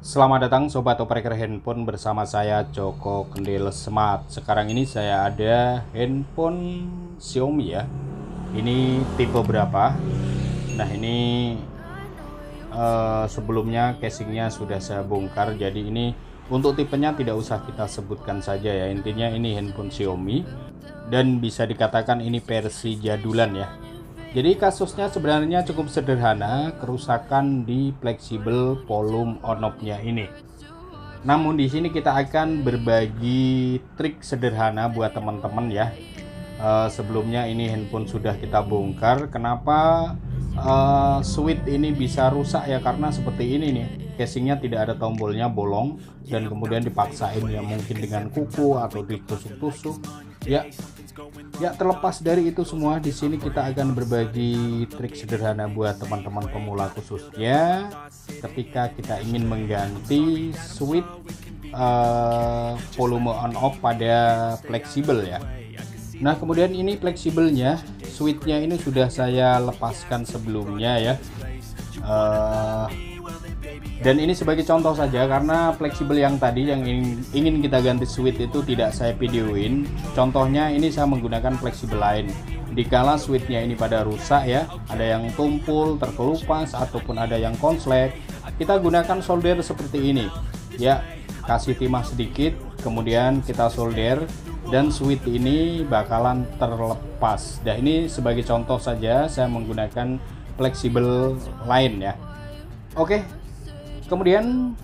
Selamat datang Sobat Operator Handphone bersama saya Joko Kendil Smart. Sekarang ini saya ada handphone Xiaomi ya. Ini tipe berapa? Nah ini sebelumnya casingnya sudah saya bongkar. Jadi ini untuk tipenya tidak usah kita sebutkan saja ya. Intinya ini handphone Xiaomi dan bisa dikatakan ini versi jadulan ya. Jadi kasusnya sebenarnya cukup sederhana, kerusakan di fleksibel volume on-off-nya ini. Namun di sini kita akan berbagi trik sederhana buat teman-teman ya. Sebelumnya ini handphone sudah kita bongkar. Kenapa switch ini bisa rusak ya? Karena seperti ini nih, casingnya tidak ada tombolnya, bolong, dan kemudian dipaksain ya mungkin dengan kuku atau ditusuk-tusuk ya. Ya, terlepas dari itu semua, di sini kita akan berbagi trik sederhana buat teman-teman pemula khususnya ketika kita ingin mengganti switch volume on off pada fleksibel ya. Nah, kemudian ini fleksibelnya, switchnya ini sudah saya lepaskan sebelumnya ya. Dan ini sebagai contoh saja, karena fleksibel yang tadi yang ingin kita ganti switch itu tidak saya videoin. Contohnya ini saya menggunakan fleksibel lain. Dikala switchnya ini pada rusak ya, ada yang tumpul, terkelupas, ataupun ada yang konslet, kita gunakan solder seperti ini ya. Kasih timah sedikit, kemudian kita solder, dan switch ini bakalan terlepas. Dan ini sebagai contoh saja saya menggunakan fleksibel lain ya. Oke, kemudian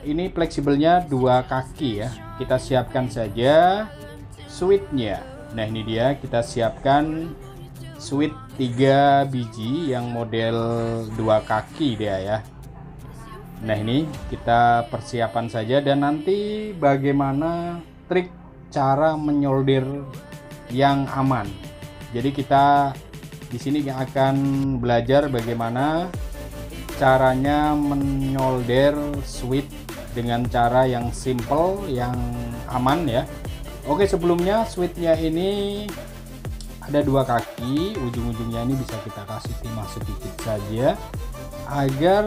ini fleksibelnya 2 kaki ya. Kita siapkan saja switchnya. Nah ini dia, kita siapkan switch 3 biji yang model 2 kaki dia ya. Nah ini kita persiapan saja, dan nanti bagaimana trik cara menyolder yang aman. Jadi kita di sini akan belajar bagaimana caranya menyolder switch dengan cara yang simple, yang aman ya. Oke, sebelumnya switchnya ini ada 2 kaki, ujung-ujungnya ini bisa kita kasih timah sedikit saja agar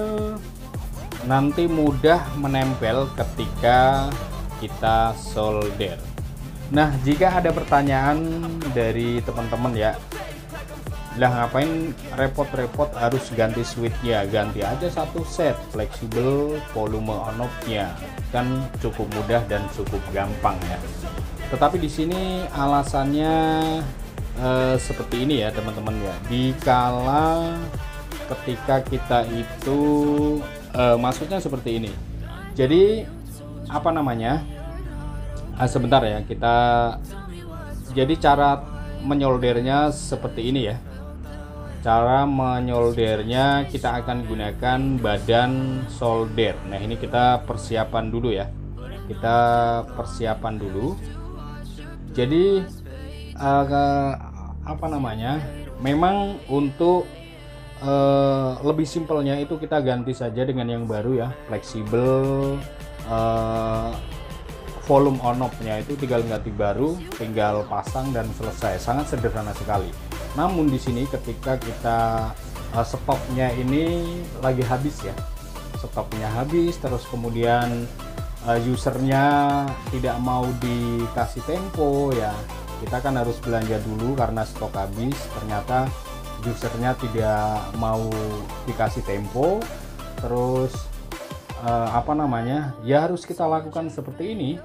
nanti mudah menempel ketika kita solder. Nah, jika ada pertanyaan dari teman-teman ya, lah ngapain repot-repot harus ganti switchnya, ganti aja satu set fleksibel volume on off-nya, kan cukup mudah dan cukup gampang ya. Tetapi di sini alasannya seperti ini ya teman-teman ya. Dikala ketika kita itu maksudnya seperti ini. Jadi apa namanya? Sebentar ya, kita jadi cara menyoldernya seperti ini ya. Cara menyoldernya kita akan gunakan badan solder. Nah ini kita persiapan dulu ya. Kita persiapan dulu. Jadi apa namanya? Memang untuk lebih simpelnya itu kita ganti saja dengan yang baru ya. Fleksibel volume on off-nya itu tinggal ganti baru, tinggal pasang dan selesai. Sangat sederhana sekali. Namun di sini ketika kita stoknya ini lagi habis ya, stoknya habis, terus kemudian usernya tidak mau dikasih tempo ya, kita kan harus belanja dulu karena stok habis. Ternyata usernya tidak mau dikasih tempo, terus apa namanya ya, harus kita lakukan seperti ini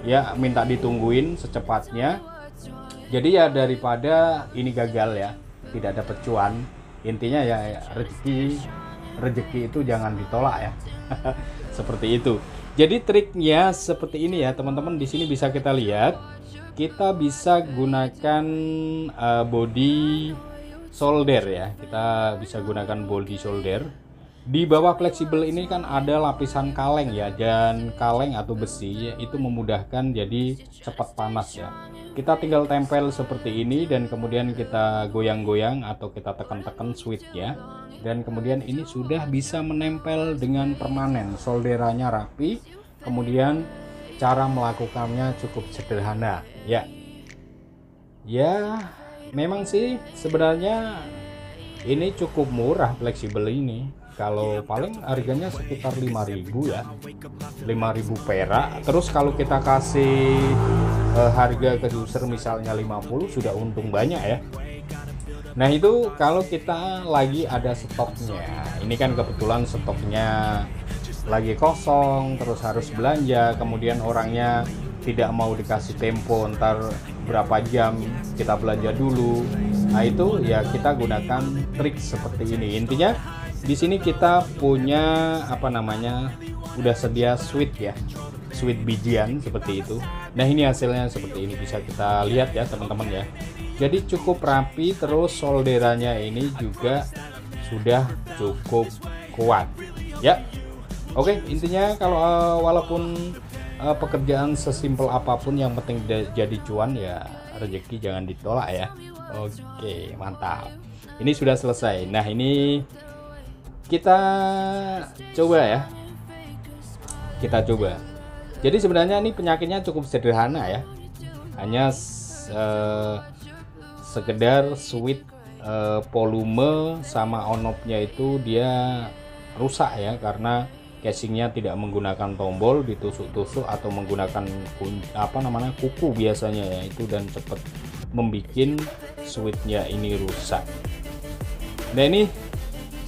ya, minta ditungguin secepatnya. Jadi ya daripada ini gagal ya, tidak dapat cuan, intinya ya rezeki itu jangan ditolak ya. Seperti itu. Jadi triknya seperti ini ya teman-teman. Di sini bisa kita lihat, kita bisa gunakan body solder ya. Kita bisa gunakan body solder. Di bawah fleksibel ini kan ada lapisan kaleng ya, dan kaleng atau besi itu memudahkan jadi cepat panas ya. Kita tinggal tempel seperti ini, dan kemudian kita goyang-goyang atau kita tekan-tekan switchnya, dan kemudian ini sudah bisa menempel dengan permanen. Solderannya rapi, kemudian cara melakukannya cukup sederhana ya. Ya memang sih sebenarnya ini cukup murah fleksibel ini. kalau paling harganya sekitar 5.000 ya, 5.000 perak. Terus kalau kita kasih harga ke user misalnya 50, sudah untung banyak ya. Nah itu kalau kita lagi ada stoknya. Ini kan kebetulan stoknya lagi kosong, terus harus belanja, kemudian orangnya tidak mau dikasih tempo, ntar berapa jam kita belanja dulu. Nah itu ya kita gunakan trik seperti ini. Intinya di sini kita punya apa namanya, udah sedia sweet ya, sweet bijian seperti itu. Nah ini hasilnya seperti ini, bisa kita lihat ya teman-teman ya. Jadi cukup rapi, terus solderannya ini juga sudah cukup kuat ya. Oke, intinya kalau walaupun pekerjaan sesimpel apapun, yang penting jadi cuan ya, rezeki jangan ditolak ya. Oke, mantap. Ini sudah selesai. Nah ini kita coba ya, kita coba. Jadi sebenarnya ini penyakitnya cukup sederhana ya, hanya sekedar switch volume sama on-off-nya itu dia rusak ya, karena casingnya tidak menggunakan tombol, ditusuk-tusuk atau menggunakan kuku biasanya ya itu, dan cepat membuat switchnya ini rusak. Nah ini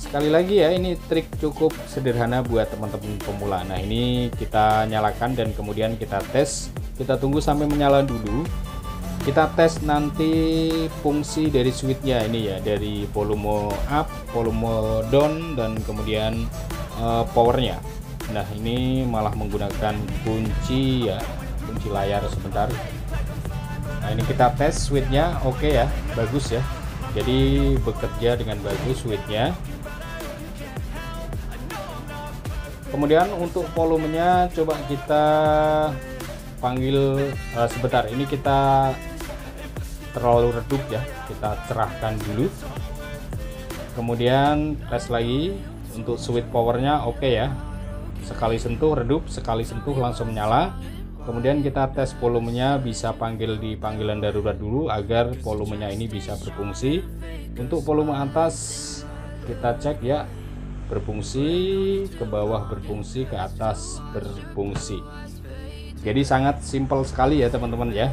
sekali lagi ya, ini trik cukup sederhana buat teman-teman pemula. Nah ini kita nyalakan dan kemudian kita tes, kita tunggu sampai menyala dulu. Kita tes nanti fungsi dari switchnya ini ya, dari volume up, volume down, dan kemudian powernya. Nah ini malah menggunakan kunci ya, kunci layar sebentar. Nah ini kita tes switchnya, oke ya, bagus ya, jadi bekerja dengan bagus switchnya. Kemudian untuk volumenya coba kita panggil sebentar, ini kita terlalu redup ya, kita cerahkan dulu. Kemudian tes lagi untuk switch powernya, oke ya, sekali sentuh redup, sekali sentuh langsung menyala. Kemudian kita tes volumenya, bisa panggil di panggilan darurat dulu agar volumenya ini bisa berfungsi. Untuk volume atas kita cek ya, berfungsi, ke bawah berfungsi, ke atas berfungsi. Jadi sangat simpel sekali ya teman-teman ya.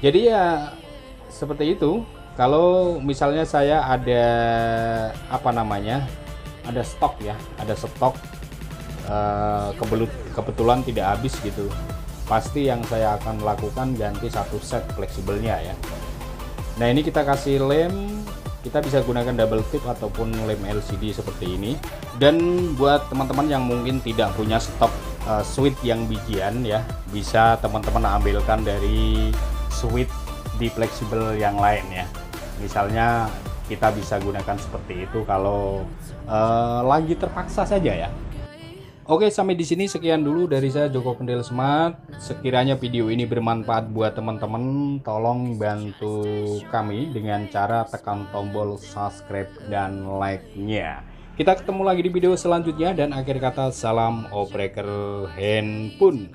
Jadi ya seperti itu. Kalau misalnya saya ada apa namanya, ada stok ya, ada stok kebetulan tidak habis gitu, pasti yang saya akan lakukan ganti satu set fleksibelnya ya. Nah ini kita kasih lem, kita bisa gunakan double tip ataupun lem LCD seperti ini. Dan buat teman-teman yang mungkin tidak punya stok switch yang bijian ya, bisa teman-teman ambilkan dari switch di fleksibel yang lain ya. Misalnya kita bisa gunakan seperti itu kalau lagi terpaksa saja ya. Oke, sampai di sini sekian dulu dari saya Joko Pendel Smart. Sekiranya video ini bermanfaat buat teman-teman, tolong bantu kami dengan cara tekan tombol subscribe dan like-nya. Kita ketemu lagi di video selanjutnya, dan akhir kata salam operator handphone.